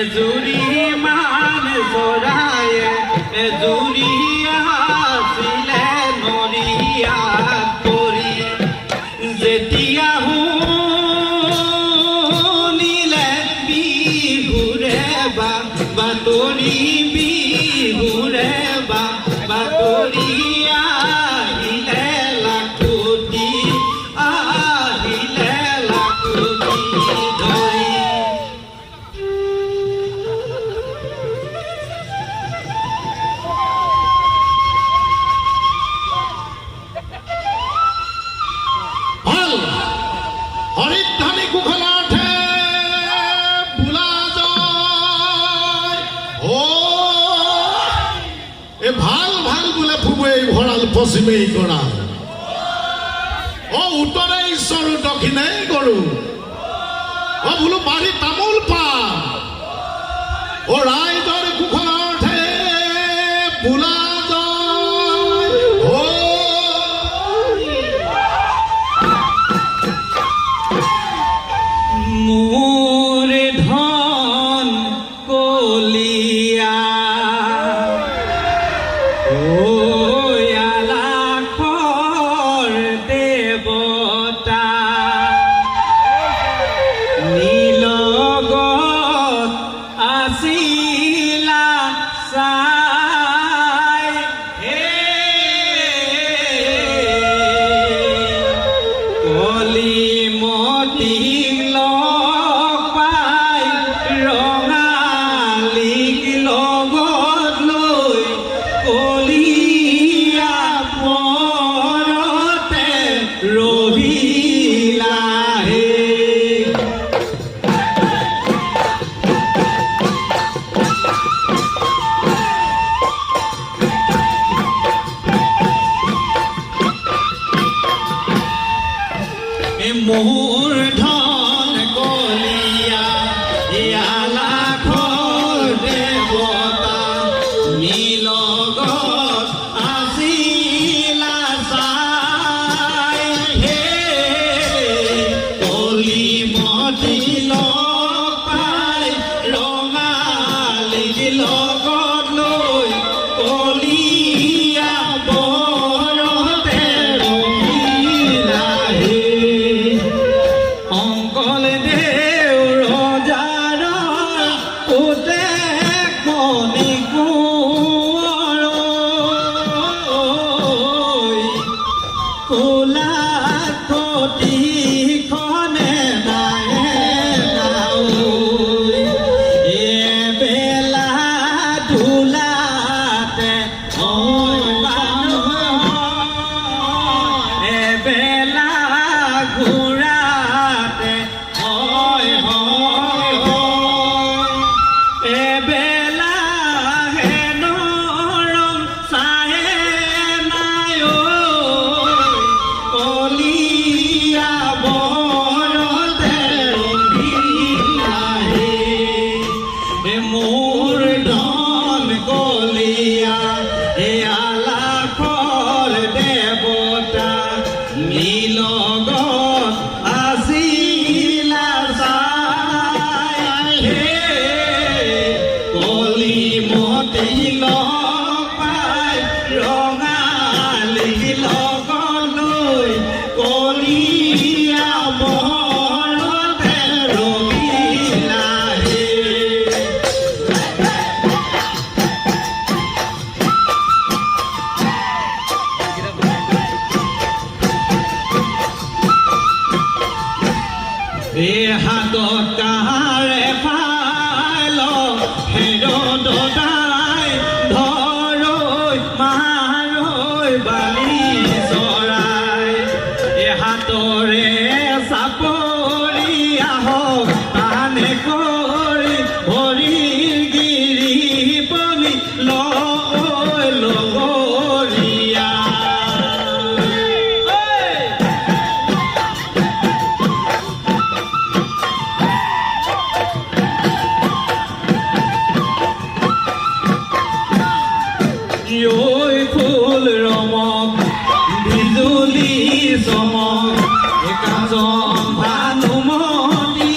এজুৰি মান চৰায়ে এজুৰি আছিলে নৰিয়াত পৰি যেতিয়া শুনিলে বিহুৰে বাতৰি বিহুৰে বাতৰি আহিলে লাখুটি ধৰি হৰিধ্বনি কুশলাৰ্থে বোলা যায় এ ভাল ভাল বোলে ফুবেই ভঁৰাল পশ্চিমেই কৰা উত্তৰে ঈশ্বৰ দক্ষিণেই গৰু বোলো বাৰী তামোল পাণ ৰাইজৰ কুশলাৰ্থে বোলা মোৰ ধন কলিয়া আলাসৰ দেৱতা নীলগত আছিলা চাই কলিমতি মোৰ ধন কলিয়া আলাসৰ দেৱতা নীলগত আছিলা চাই কলিমতি লগ পাই ৰঙালী লগত লৈ কলিয়া বৰতে ৰঙিলা অংকল দেউ ৰজাৰ পুতেক মণি কোঁৱৰ কোলা কটিখনে এবেলা ধূলাতে এবেলা ঘূৰাতে এবেলা হেন ৰং চায়ে নাই কলিয়া বৰতে ৰঙিলাহে মোৰ ধন কলিয়া আলাসৰ দেৱতা নীলগত আছিলা চাই কলিমতি লগ পাই ৰঙালী লগত লৈ কলিয়া বৰতে ৰঙিলাহে হাতত কাহাৰে ফাইল হেৰ দদাই ধৰৈ মাৰৈ বালি চৰাই হাতৰে চাপৰি আহক টানে কৰি ভৰিৰ গিৰি পলি লগৰীয়া ফুল ৰমক বিজুলী চমক কাজন ভানুমতি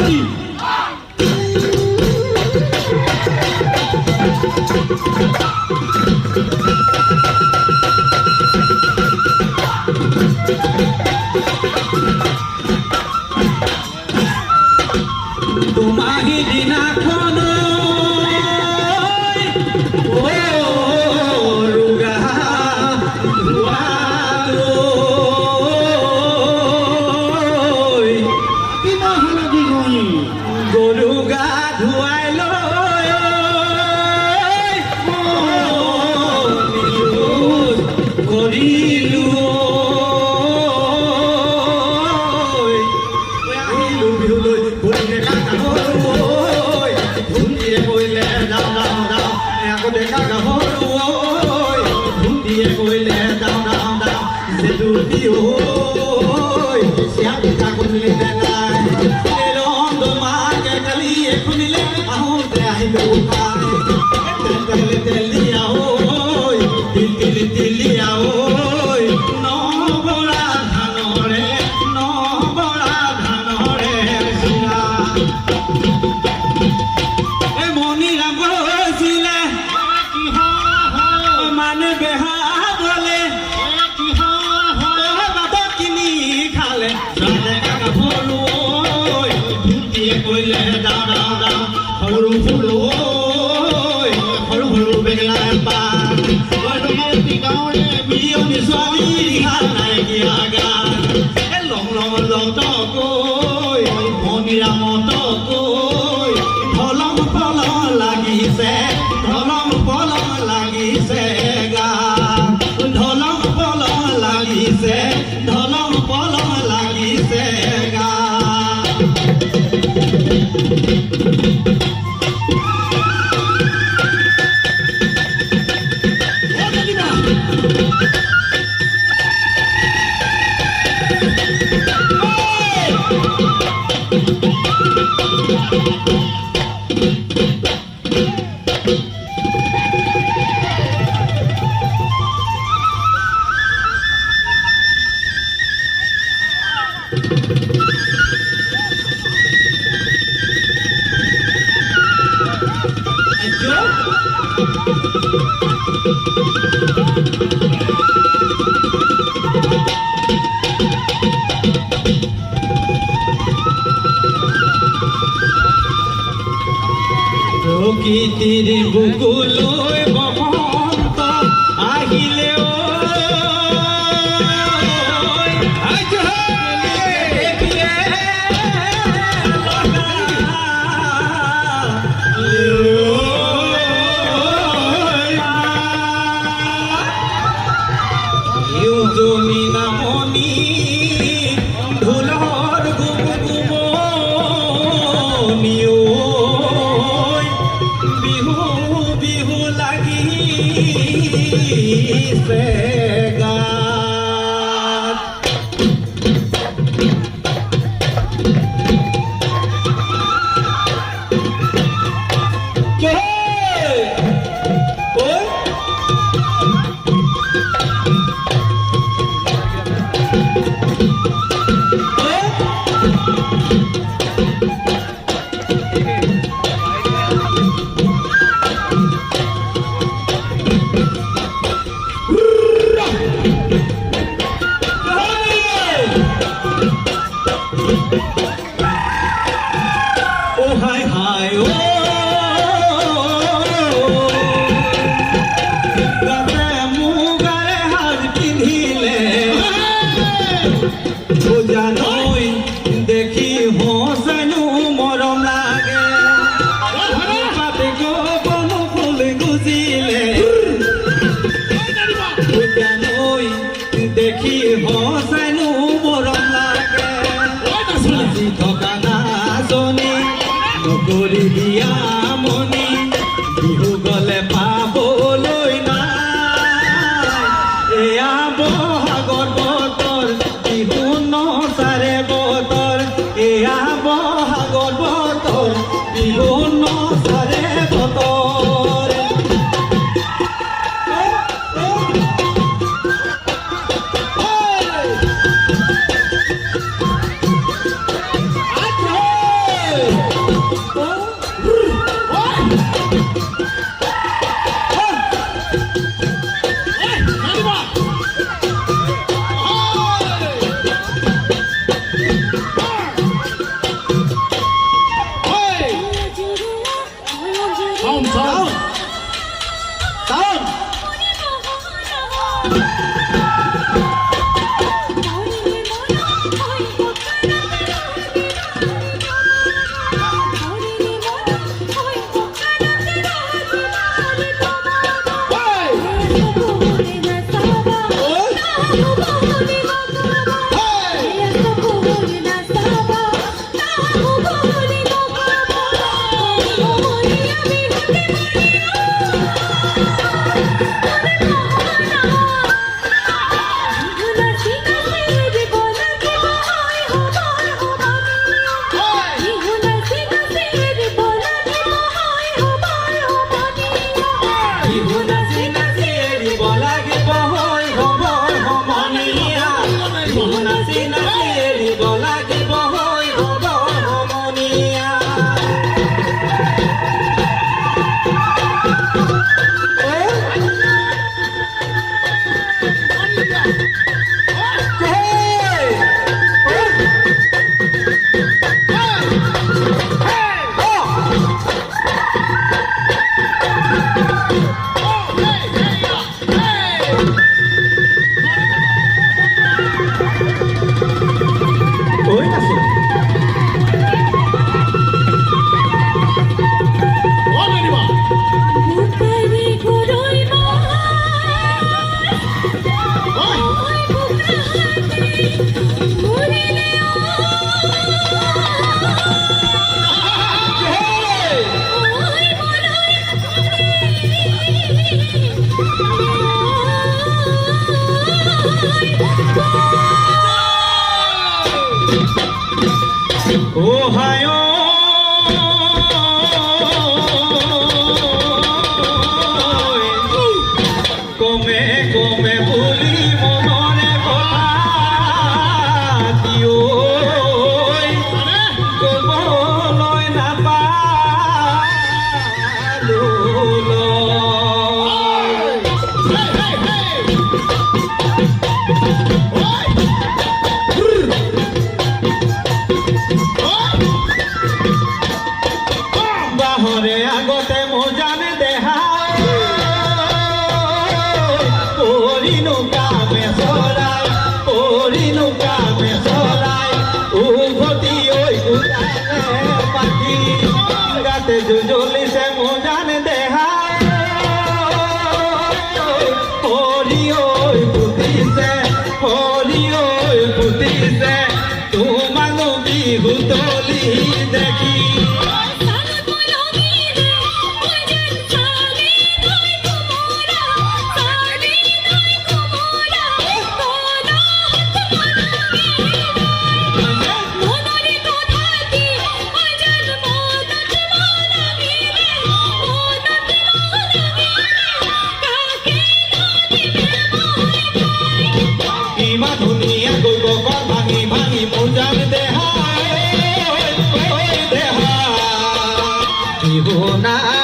হৰি তোমাহি দিনাখন ৰুগা কিমান হালধি গৈ গৰু গা ধুৱাই লৈ কৰিলো আহিলো বিহুলৈ ভৰিলে গাভৰু ভুন্দিয়ে কৈলে যাওঁ যাওঁ যাওঁ আকৌ ডেকা গাভৰু ভুন্দিয়ে কৈলে যাওঁ যাওঁ যাওঁ যেটো বিহু চিয়া পিঠা কৰিলে নাই মাকে কালিয়ে শুনিলে আহোঁতে আহিলো খাই তেলিয়া তিলিয়া নবৰা ধানৰে চিৰা এই মণিৰাম গৈছিলে মানে বেহা বলে বাবা কিনি খালে গাভৰু কৰিলে যাওঁ যাওঁ যাওঁ সৰু ফুলো সৰু সৰু বেগলা বিয়নি ছোৱালী ৰিহা নাইকিয়া গান লং লং লং তকৈ মণিৰাম তকৈ ধলং পলং লাগিছে গা ধলং পলং লাগিছে গা প্ৰকৃতিৰ বুকুলৈ বসন্ত আহিলে জমি নামনি ঢোলৰ গুমগুমনিও বিহু লাগিছে গাত হায় হায় গাতে মুগাৰে সাজ পিন্ধিলে জানৈ দেখি হসেনো মৰম লাগে পাতে গনো ফুল গুজিলে জানৈ দেখি হসেনো মৰম লাগে নাচি থকা নাচনী নকৰি দিয়া মনি বিহু গলে পাবলৈ নাই এয়া বহাগৰ বতৰ বিহু নচাৰে বতৰ এয়া বহাগৰ বতৰ বিহু নচাৰে বতৰ Hona